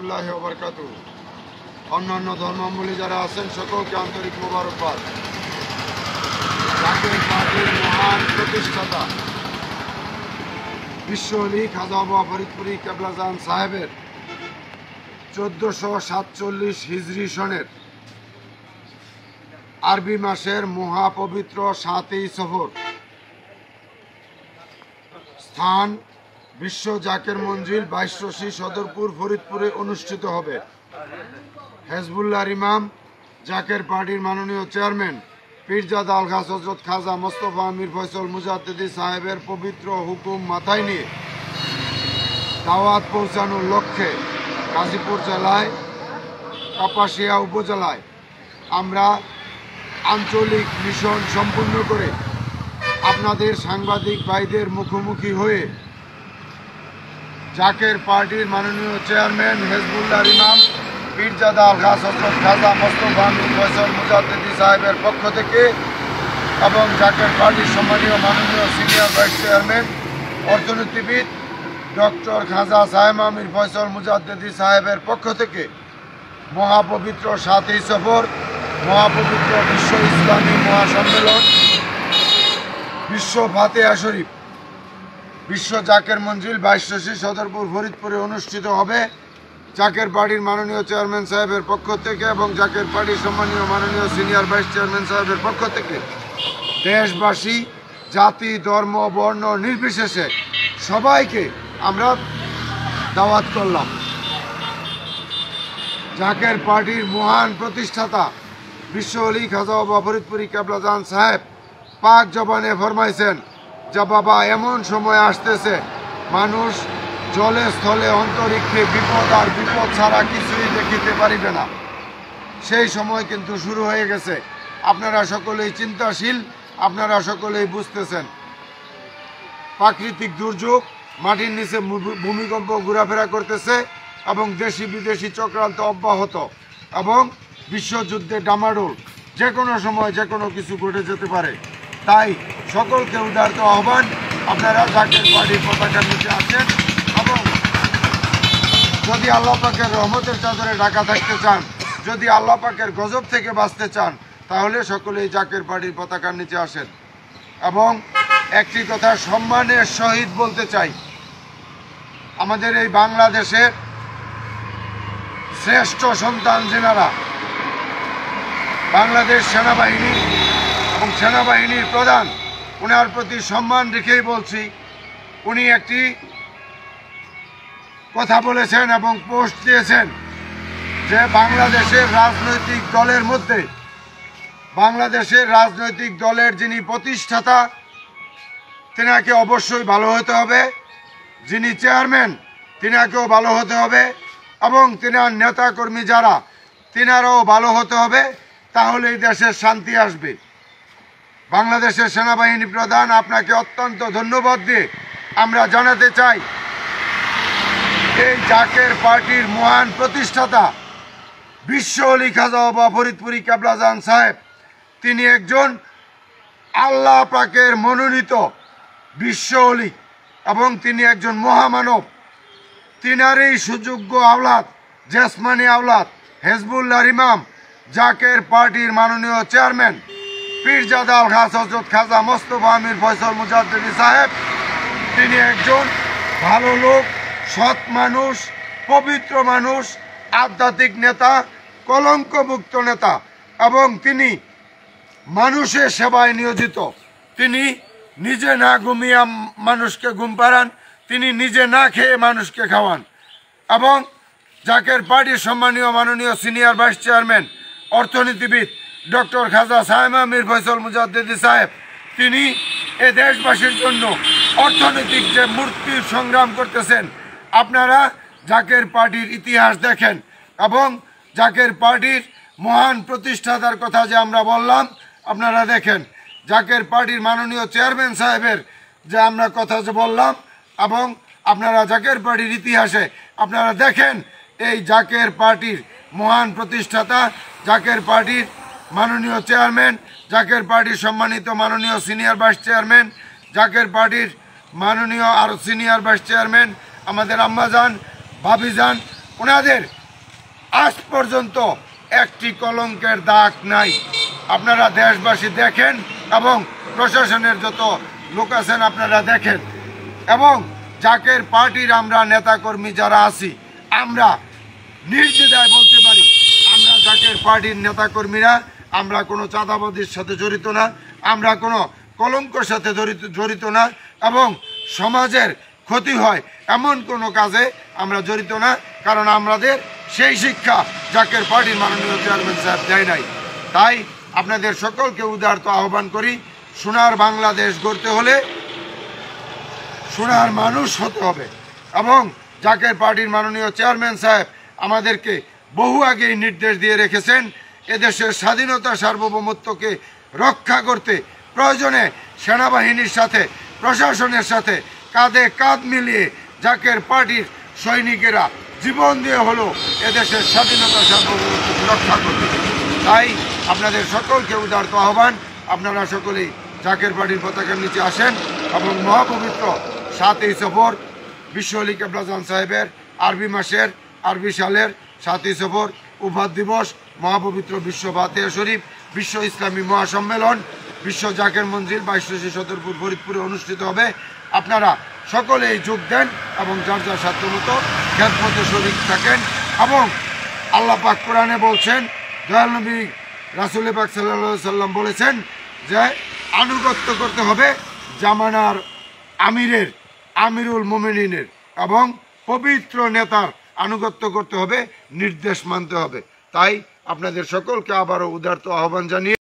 রহমতুল্লাহি ওয়া বারাকাতুহু। অন্যান্য ধর্মাবলম্বী যারা আছেন সকলকে আন্তরিক মোবারকবাদ। জাতীয় পার্টির মহান প্রতিষ্ঠাতা বিশ্ব অলি খাজা বাবা ফরিদপুরি কেবলাজান সাহেবের 1447 হিজরি সনের আরবি মাসের মহাপবিত্র 7ই সফর, স্থান বিশ্ব জাকের মঞ্জিল 22 সদরপুর ফরিদপুরে অনুষ্ঠিত হবে। হেজবুল্লাহর ইমাম জাকের পার্টির মাননীয় চেয়ারম্যান পীরজাদা আলহাজ হযরত খাজা মোস্তফা আমির ফয়সল মুজাদ্দিদি সাহেবের পবিত্র হুকুম মাথায় নিয়ে দাওয়াত পৌঁছানোর লক্ষ্যে গাজীপুর জেলায় কাপাসিয়া উপজেলায় আমরা আঞ্চলিক মিশন সম্পূর্ণ করে আপনাদের সাংবাদিক ভাইদের মুখোমুখি হয়ে জাকের পার্টির মাননীয় চেয়ারম্যান হেজবুল্লাহর ইমাম পীরজাদা আলহাজ হযরত খাজা মোস্তফা আমির ফয়সল মুজাদ্দিদি সাহেবের পক্ষ থেকে এবং জাকের পার্টির সম্মানীয় মাননীয় সিনিয়র ভাইস চেয়ারম্যান অর্থনীতিবিদ ডক্টর খাজা সাহেব আমির ফয়সল মুজাদ্দিদি সাহেবের পক্ষ থেকে মহাপবিত্র 7ই সফর, মহাপবিত্র বিশ্ব ইসলামী মহাসম্মেলন, বিশ্ব ফাতেহা শরীফ, বিশ্ব জাকের মঞ্জিল 22 সদরপুর ফরিদপুরে অনুষ্ঠিত হবে। জাকের পার্টির মাননীয় চেয়ারম্যান সাহেবের পক্ষ থেকে এবং জাকের পার্টির সম্মানীয় মাননীয় সিনিয়র ভাইস চেয়ারম্যান সাহেবের পক্ষ থেকে দেশবাসী জাতি ধর্ম বর্ণ নির্বিশেষে সবাইকে আমরা দাওয়াত করলাম। জাকের পার্টির মহান প্রতিষ্ঠাতা বিশ্ব অলি খাজা বাবা ফরিদপুরি কেবলাজান সাহেব পাক জবানে ফরমাইছেন যে বাবা, এমন সময় আসতেছে মানুষ জলে স্থলে অন্তরিক্ষে বিপদ আর বিপদ ছাড়া কিছুই দেখিতে পারিবে না। সেই সময় কিন্তু শুরু হয়ে গেছে। আপনারা সকলেই চিন্তাশীল, আপনারা সকলেই বুঝতেছেন। প্রাকৃতিক দুর্যোগ, মাটির নিচে ভূমিকম্প ঘোরাফেরা করতেছে এবং দেশি বিদেশি চক্রান্ত অব্যাহত এবং বিশ্বযুদ্ধে ডামাডোল, যে কোনো সময় যে কোনো কিছু ঘটে যেতে পারে। তাই সকলকে উদারত আহ্বান, আপনারা জাকের পার্টির পতাকার নিচে আছেন এবং যদি আল্লাহ পাকের রহমতের চাদরে ঢাকা থাকতে চান, যদি আল্লাহ পাকের গজব থেকে বাঁচতে চান, তাহলে সকলেই জাকের পার্টির পতাকার নিচে আসেন। এবং একটি কথা সম্মানের সহিত বলতে চাই, আমাদের এই বাংলাদেশের শ্রেষ্ঠ সন্তান যেনারা, বাংলাদেশ সেনাবাহিনী এবং সেনাবাহিনীর প্রধান, ওনার প্রতি সম্মান রেখেই বলছি, উনি একটি কথা বলেছেন এবং পোস্ট দিয়েছেন যে বাংলাদেশের রাজনৈতিক দলের মধ্যে, বাংলাদেশের রাজনৈতিক দলের যিনি প্রতিষ্ঠাতা তেনাকে অবশ্যই ভালো হতে হবে, যিনি চেয়ারম্যান তেনাকেও ভালো হতে হবে এবং তেনার নেতাকর্মী যারা তেনারাও ভালো হতে হবে, তাহলেই দেশের শান্তি আসবে। বাংলাদেশের সেনাবাহিনী প্রধান, আপনাকে অত্যন্ত ধন্যবাদ দিয়ে আমরা জানাতে চাই, এই জাকের পার্টির মহান প্রতিষ্ঠাতা বিশ্ব অলি খাজা বাবা ফরিদপুরি কেবলাজান সাহেব, তিনি একজন আল্লাহ পাকের মনোনীত বিশ্ব অলি এবং তিনি একজন মহামানব। তিনারই সুযোগ্য আওলাদ, জেসমানি আওলাদ হেজবুল্লাহর ইমাম জাকের পার্টির মাননীয় চেয়ারম্যান পীরজাদা আলহাজ হযরত খাজা মোস্তফা আমির ফয়সল মুজাদ্দিদি সাহেব, তিনি একজন ভালো লোক, সৎ মানুষ, পবিত্র মানুষ, আধ্যাত্মিক নেতা, কলঙ্কমুক্ত নেতা এবং তিনি মানুষের সেবায় নিয়োজিত। তিনি নিজে না ঘুমিয়ে মানুষকে ঘুম পাড়ান, তিনি নিজে না খেয়ে মানুষকে খাওয়ান। এবং জাকের পার্টির সম্মানীয় মাননীয় সিনিয়র ভাইস চেয়ারম্যান অর্থনীতিবিদ ডক্টর খাজা সাহেব আমির ফয়সল মুজাদ্দিদি সাহেব, তিনি এ দেশবাসীর জন্য অর্থনৈতিক যে মূর্তির সংগ্রাম করতেছেন। আপনারা জাকের পার্টির ইতিহাস দেখেন এবং জাকের পার্টির মহান প্রতিষ্ঠাতার কথা যে আমরা বললাম, আপনারা দেখেন জাকের পার্টির মাননীয় চেয়ারম্যান সাহেবের যে আমরা কথা যে বললাম, এবং আপনারা জাকের পার্টির ইতিহাসে আপনারা দেখেন এই জাকের পার্টির মহান প্রতিষ্ঠাতা, জাকের পার্টির মাননীয় চেয়ারম্যান, জাকের পার্টির সম্মানিত মাননীয় সিনিয়র ভাইস চেয়ারম্যান, জাকের পার্টির মাননীয় আর সিনিয়র ভাইস চেয়ারম্যান আমাদের আম্মাজান, ভাবিজান, ওনাদের আজ পর্যন্ত একটি কলঙ্কের দাগ নাই। আপনারা দেশবাসী দেখেন এবং প্রশাসনের যত লোক আছেন আপনারা দেখেন, এবং জাকের পার্টির আমরা নেতাকর্মী যারা আছি আমরা নির্দ্বিধায় বলতে পারি আমরা জাকের পার্টির নেতাকর্মীরা আমরা কোনো চাঁদাবাজির সাথে জড়িত না, আমরা কোনো কলঙ্কের সাথে জড়িত না, এবং সমাজের ক্ষতি হয় এমন কোনো কাজে আমরা জড়িত না, কারণ আমাদের সেই শিক্ষা জাকের পার্টির মাননীয় চেয়ারম্যান সাহেব দেয় নাই। তাই আপনাদের সকলকে উদারত আহ্বান করি, সোনার বাংলাদেশ গড়তে হলে সোনার মানুষ হতে হবে, এবং জাকের পার্টির মাননীয় চেয়ারম্যান সাহেব আমাদেরকে বহু আগেই নির্দেশ দিয়ে রেখেছেন এদেশের স্বাধীনতা সার্বভৌমত্বকে রক্ষা করতে প্রয়োজনে সেনাবাহিনীর সাথে প্রশাসনের সাথে কাঁধে কাঁধ মিলিয়ে জাকের পার্টির সৈনিকেরা জীবন দিয়ে হলো এদেশের স্বাধীনতা সার্বভৌমত্বকে রক্ষা করবে। তাই আপনাদের সকলকে উদারত আহ্বান, আপনারা সকলেই জাকের পার্টির পতাকার নিচে আসেন এবং মহাপবিত্র 7ই সফর বিশ্ব আলী কেবলা জান সাহেবের আরবি সালের 7ই সফর উফাত দিবস, মহাপবিত্র বিশ্ব ফাতিহা শরীফ, বিশ্ব ইসলামী মহাসম্মেলন, বিশ্ব জাকের মঞ্জিল 22 সদরপুর ফরিদপুরে অনুষ্ঠিত হবে। আপনারা সকলেই যোগ দেন এবং যার যার সাধ্যমতো খেদমতে শরীক থাকেন। এবং আল্লাহ পাক কোরআনে বলছেন, দয়াল নবী রাসূল পাক সাল্লাল্লাহু আলাইহি সাল্লাম বলেছেন যে আনুগত্য করতে হবে জামানার আমিরুল মুমিনিনের, এবং পবিত্র নেতার আনুগত্য করতে হবে, নির্দেশ মানতে হবে। তাই আপনাদের সকলকে আবারও উদারত আহ্বান জানিয়ে